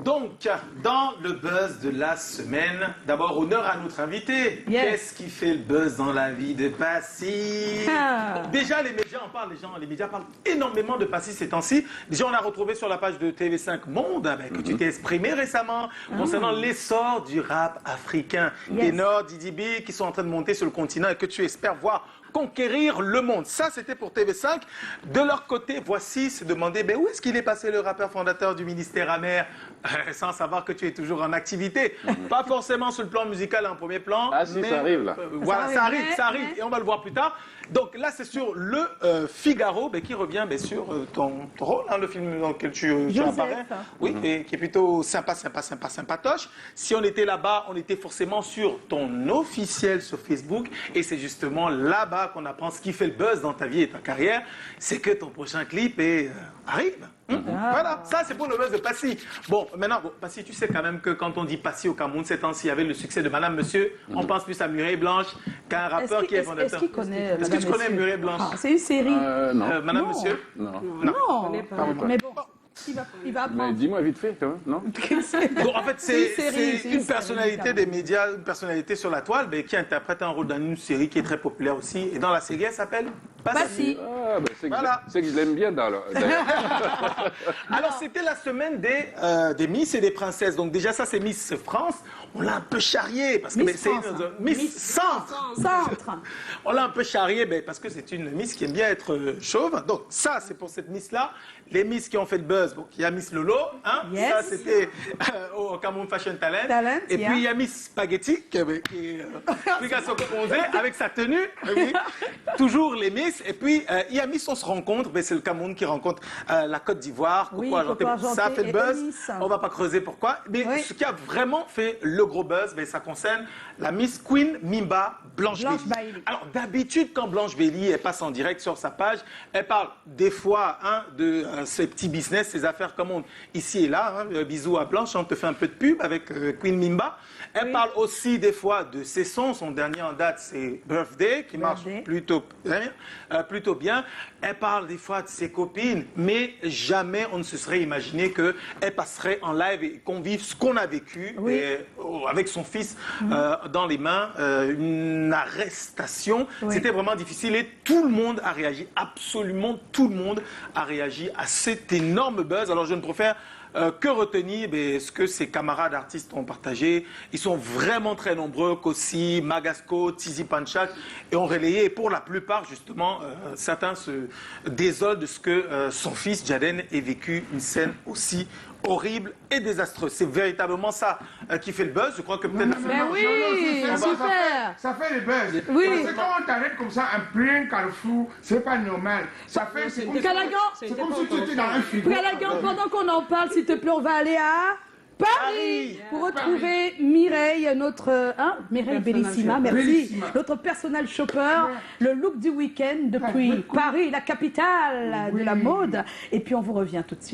Donc, dans le buzz de la semaine, d'abord, honneur à notre invité. Yes. Qu'est-ce qui fait le buzz dans la vie de Passy? Déjà, les médias en parlent, les médias parlent énormément de Passy ces temps-ci. Déjà, on a retrouvé sur la page de TV5 Monde que tu t'es exprimé récemment concernant l'essor du rap africain. Ténor, Didi B, qui sont en train de monter sur le continent et que tu espères voir conquérir le monde. Ça, c'était pour TV5. De leur côté, Voici se demander où est-ce qu'il est passé le rappeur fondateur du ministère amer, sans savoir que tu es toujours en activité. Pas forcément sur le plan musical en premier plan. Ah si, mais, ça arrive là. Voilà, ça arrive. Et on va le voir plus tard. Donc là, c'est sur le Figaro qui revient sur ton rôle, le film dans lequel tu apparais. Oui, et qui est plutôt sympatoche. Si on était là-bas, on était forcément sur ton officiel sur Facebook. Et c'est justement là-bas qu'on apprend ce qui fait le buzz dans ta vie et ta carrière. C'est que ton prochain clip arrive. Voilà, ça c'est pour le buzz de Passy. Bon, maintenant, Passy, tu sais quand même que quand on dit Passy au Cameroun, ces temps-ci, avec le succès de Madame Monsieur, on pense plus à Mireille Blanche qu'à un rappeur qui est fondateur. Est-ce que tu connais Mireille Blanche? C'est une série. Non. Madame Monsieur? Non. Non, mais bon, il va Mais apprendre. dis-moi vite fait, quand même, non? Donc en fait, c'est une personnalité série, des médias, une personnalité sur la toile qui interprète un rôle dans une série qui est très populaire aussi. Et dans la série, elle s'appelle Passy. Ah, c'est que, Voilà. c'est que je l'aime bien d'ailleurs. Alors, c'était la semaine des Miss et des Princesses. Donc déjà, ça, c'est Miss France. On l'a un peu charrié parce que Miss c'est France, Miss Centre. Centre. On l'a un peu charrié parce que c'est une Miss qui aime bien être chauve. Donc ça, c'est pour cette Miss-là. Les Miss qui ont fait le buzz, il y a Miss Lolo, Yes. Ça c'était au Cameroun Fashion Talent. Et puis il y a Miss Spaghetti qui est application composée avec sa tenue. Toujours les Miss. Et puis il y a Miss On se rencontre, c'est le Cameroun qui rencontre la Côte d'Ivoire. Oui, Argenté. Ça a fait le buzz. On va pas creuser pourquoi. Mais ce qui a vraiment fait le gros buzz, ça concerne la Miss Queen Mimba Blanche Bailey. Alors d'habitude, quand Blanche Bailey elle passe en direct sur sa page, elle parle des fois de ses petits business, ses affaires comme on ici et là. Bisous à Blanche, on te fait un peu de pub avec Queen Mimba. Elle parle aussi des fois de ses sons. Son dernier en date, c'est Birthday, qui marche plutôt bien. Elle parle des fois de ses copines, mais jamais on ne se serait imaginé qu'elle passerait en live et qu'on vive ce qu'on a vécu avec son fils dans les mains, une arrestation. C'était vraiment difficile et tout le monde a réagi, absolument tout le monde a réagi à cet énorme buzz. Alors je ne préfère que retenir ce que ses camarades artistes ont partagé. Ils sont vraiment très nombreux, Kossi, Magasco, Tizi Panchak, et ont relayé. Et pour la plupart, justement, certains se désolent de ce que son fils, Jaden, ait vécu une scène aussi horrible et désastreuse. C'est véritablement ça qui fait le buzz. Je crois que peut-être... Super. Ça fait le buzz. Oui. Parce que quand on t'arrête comme ça en plein carrefour, c'est pas normal. Ça fait... C'est comme, c'est comme si tu étais dans un frigo. Calagan, pendant qu'on en parle, s'il te plaît, on va aller à Paris pour retrouver Mireille, notre Mireille Bellissima, merci, Bellissima. notre personal shopper, le look du week-end depuis Paris, la capitale de la mode. Et puis on vous revient tout de suite.